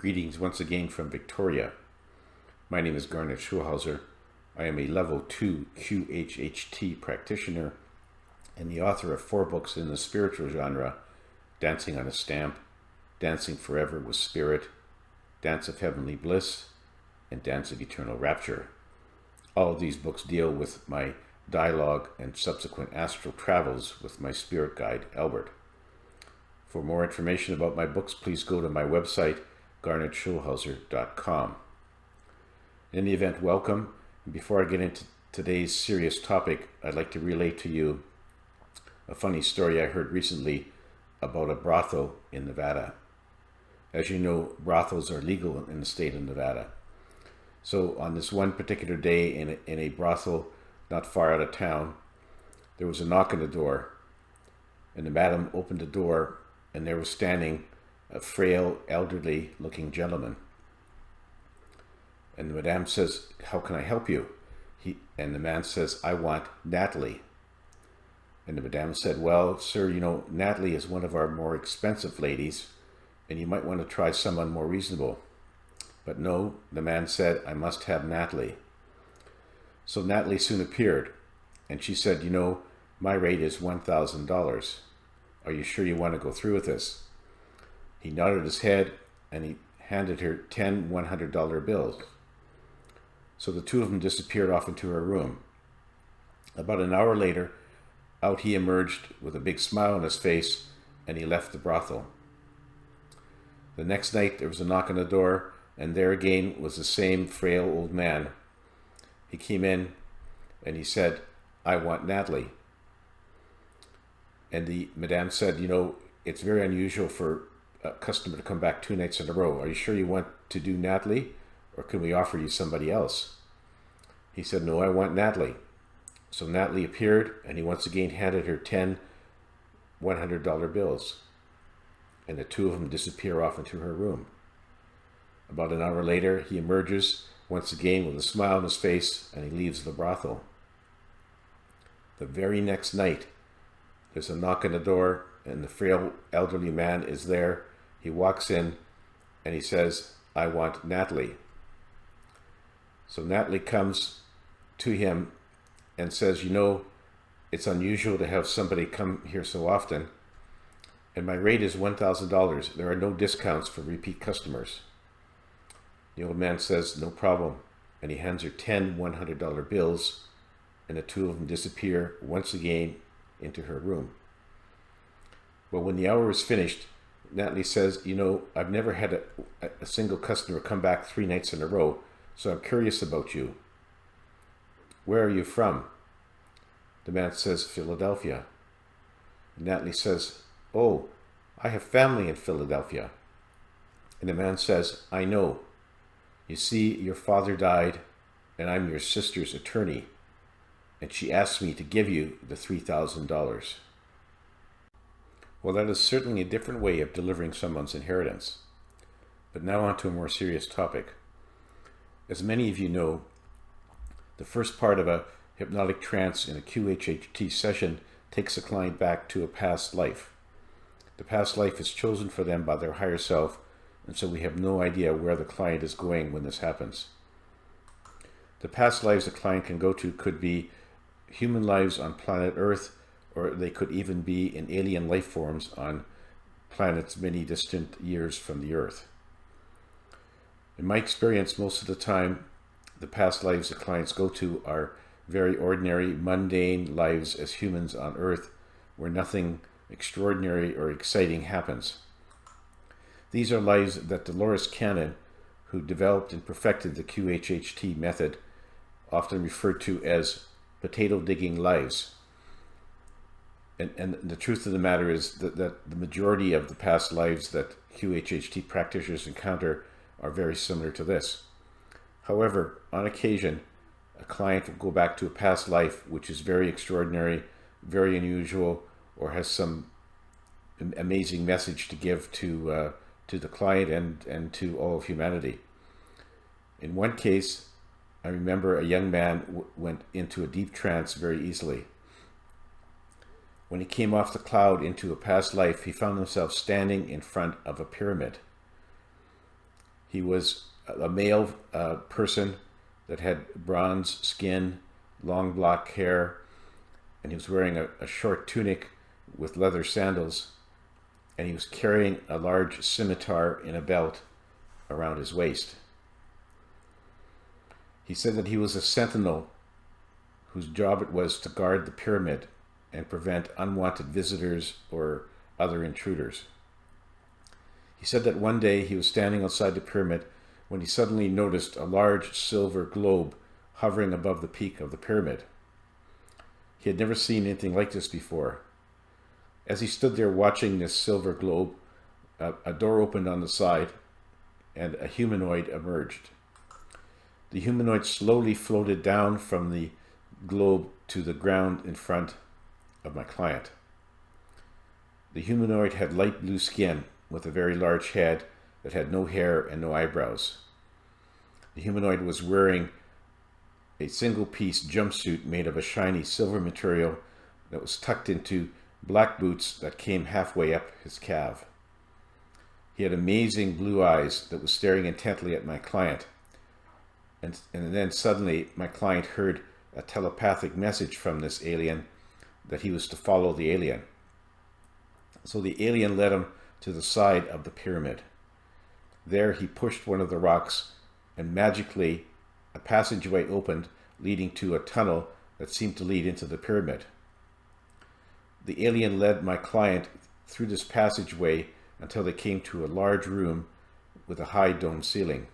Greetings once again from Victoria. My name is Garnet Schulhauser. I am a Level 2 QHHT practitioner and the author of 4 books in the spiritual genre: Dancing on a Stamp, Dancing Forever with Spirit, Dance of Heavenly Bliss, and Dance of Eternal Rapture. All of these books deal with my dialogue and subsequent astral travels with my spirit guide, Albert. For more information about my books, please go to my website, garnetschulhauser.com. In any event, welcome. And before I get into today's serious topic, I'd like to relate to you a funny story I heard recently about a brothel in Nevada. As you know, brothels are legal in the state of Nevada. So on this one particular day in a brothel not far out of town, there was a knock on the door, and the madam opened the door, and there was standing a frail, elderly-looking gentleman. And the madame says, "How can I help you?" And the man says, "I want Natalie." And the madame said, "Well, sir, you know, Natalie is one of our more expensive ladies, and you might want to try someone more reasonable." But no, the man said, "I must have Natalie." So Natalie soon appeared, and she said, "You know, my rate is $1,000. Are you sure you want to go through with this?" He nodded his head, and he handed her 10 $100 bills. So the two of them disappeared off into her room. About an hour later, out he emerged with a big smile on his face, and he left the brothel. The next night, there was a knock on the door, and there again was the same frail old man. He came in, and he said, "I want Natalie." And the madame said, "You know, it's very unusual for a customer to come back 2 nights in a row. Are you sure you want to do Natalie, or can we offer you somebody else?" He said, "No, I want Natalie." So Natalie appeared, and he once again handed her 10 $100 bills. And the two of them disappear off into her room. About an hour later, he emerges once again with a smile on his face, and he leaves the brothel. The very next night, there's a knock on the door, and the frail elderly man is there. He walks in, and he says, "I want Natalie." So Natalie comes to him and says, "You know, it's unusual to have somebody come here so often, and my rate is $1,000. There are no discounts for repeat customers." The old man says, "No problem," and he hands her 10 $100 bills, and the two of them disappear once again into her room. Well, when the hour is finished, Natalie says, "You know, I've never had a single customer come back 3 nights in a row, so I'm curious about you. Where are you from?" The man says, "Philadelphia." And Natalie says, "Oh, I have family in Philadelphia." And the man says, "I know. You see, your father died, and I'm your sister's attorney, and she asked me to give you the $3,000. Well, that is certainly a different way of delivering someone's inheritance. But now on to a more serious topic. As many of you know, the first part of a hypnotic trance in a QHHT session takes a client back to a past life. The past life is chosen for them by their higher self, and so we have no idea where the client is going when this happens. The past lives the client can go to could be human lives on planet Earth, or they could even be in alien life forms on planets many distant years from the Earth. In my experience, most of the time, the past lives the clients go to are very ordinary, mundane lives as humans on Earth, where nothing extraordinary or exciting happens. These are lives that Dolores Cannon, who developed and perfected the QHHT method, often referred to as potato digging lives. And the truth of the matter is that the majority of the past lives that QHHT practitioners encounter are very similar to this. However, on occasion, a client will go back to a past life which is very extraordinary, very unusual, or has some amazing message to give to the client and to all of humanity. In one case, I remember a young man went into a deep trance very easily. When he came off the cloud into a past life, he found himself standing in front of a pyramid. He was a male person that had bronze skin, long black hair, and he was wearing a short tunic with leather sandals, and he was carrying a large scimitar in a belt around his waist. He said that he was a sentinel whose job it was to guard the pyramid and prevent unwanted visitors or other intruders. He said that one day he was standing outside the pyramid when he suddenly noticed a large silver globe hovering above the peak of the pyramid. He had never seen anything like this before. As he stood there watching this silver globe, a door opened on the side and a humanoid emerged. The humanoid slowly floated down from the globe to the ground in front of my client. The humanoid had light blue skin with a very large head that had no hair and no eyebrows. The humanoid was wearing a single-piece jumpsuit made of a shiny silver material that was tucked into black boots that came halfway up his calf. He had amazing blue eyes that was staring intently at my client. And then suddenly my client heard a telepathic message from this alien that he was to follow the alien. So the alien led him to the side of the pyramid. There he pushed one of the rocks, and magically a passageway opened leading to a tunnel that seemed to lead into the pyramid. The alien led my client through this passageway until they came to a large room with a high dome ceiling.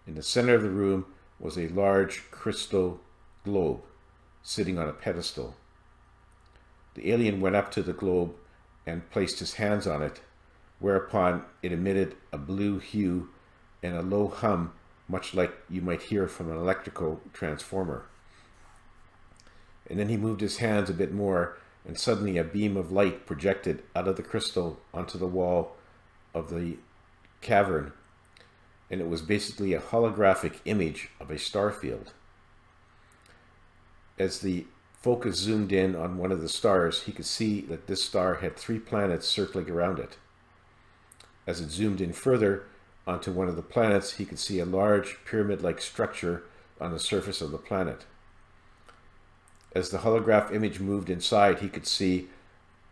In the center of the room was a large crystal globe sitting on a pedestal. The alien went up to the globe and placed his hands on it, whereupon it emitted a blue hue and a low hum, much like you might hear from an electrical transformer. And then he moved his hands a bit more, and suddenly a beam of light projected out of the crystal onto the wall of the cavern, and it was basically a holographic image of a star field. As the focus zoomed in on one of the stars, he could see that this star had 3 planets circling around it. As it zoomed in further onto one of the planets, he could see a large pyramid-like structure on the surface of the planet. As the holograph image moved inside, he could see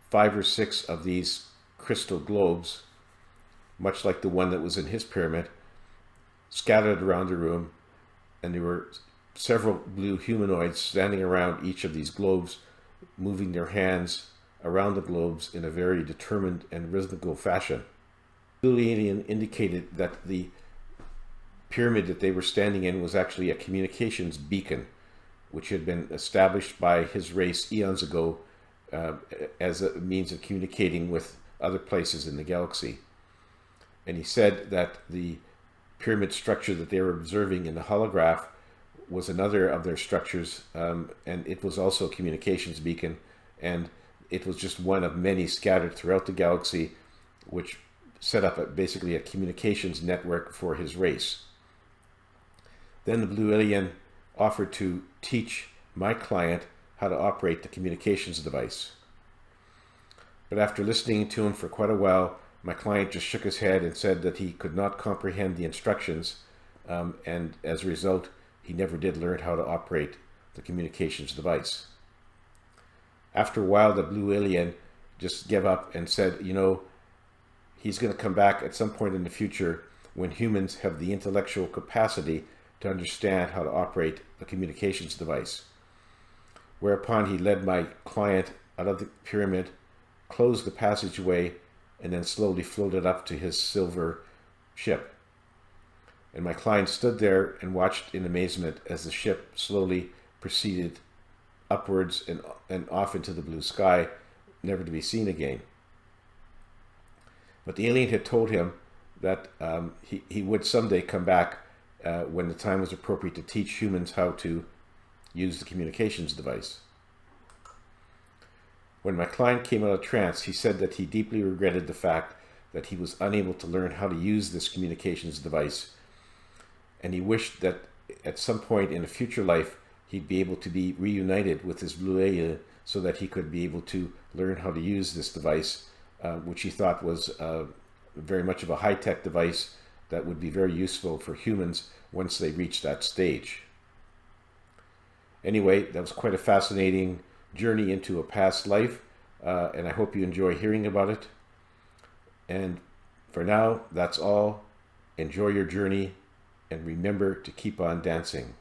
5 or 6 of these crystal globes, much like the one that was in his pyramid, scattered around the room, and there were several blue humanoids standing around each of these globes, moving their hands around the globes in a very determined and rhythmical fashion. The blue alien indicated that the pyramid that they were standing in was actually a communications beacon, which had been established by his race eons ago as a means of communicating with other places in the galaxy. And he said that the pyramid structure that they were observing in the holograph was another of their structures, and it was also a communications beacon, and it was just one of many scattered throughout the galaxy, which set up basically a communications network for his race. Then the blue alien offered to teach my client how to operate the communications device. But after listening to him for quite a while, my client just shook his head and said that he could not comprehend the instructions, and as a result, he never did learn how to operate the communications device. After a while, the blue alien just gave up and said, you know, he's going to come back at some point in the future when humans have the intellectual capacity to understand how to operate the communications device. Whereupon he led my client out of the pyramid, closed the passageway, and then slowly floated up to his silver ship. And my client stood there and watched in amazement as the ship slowly proceeded upwards and off into the blue sky, never to be seen again. But the alien had told him that he would someday come back when the time was appropriate to teach humans how to use the communications device. When my client came out of trance, he said that he deeply regretted the fact that he was unable to learn how to use this communications device, and he wished that at some point in a future life he'd be able to be reunited with his blue alien so that he could be able to learn how to use this device, which he thought was very much of a high-tech device, that would be very useful for humans once they reach that stage. Anyway, that was quite a fascinating journey into a past life, and I hope you enjoy hearing about it. And for now, that's all. Enjoy your journey, and remember to keep on dancing.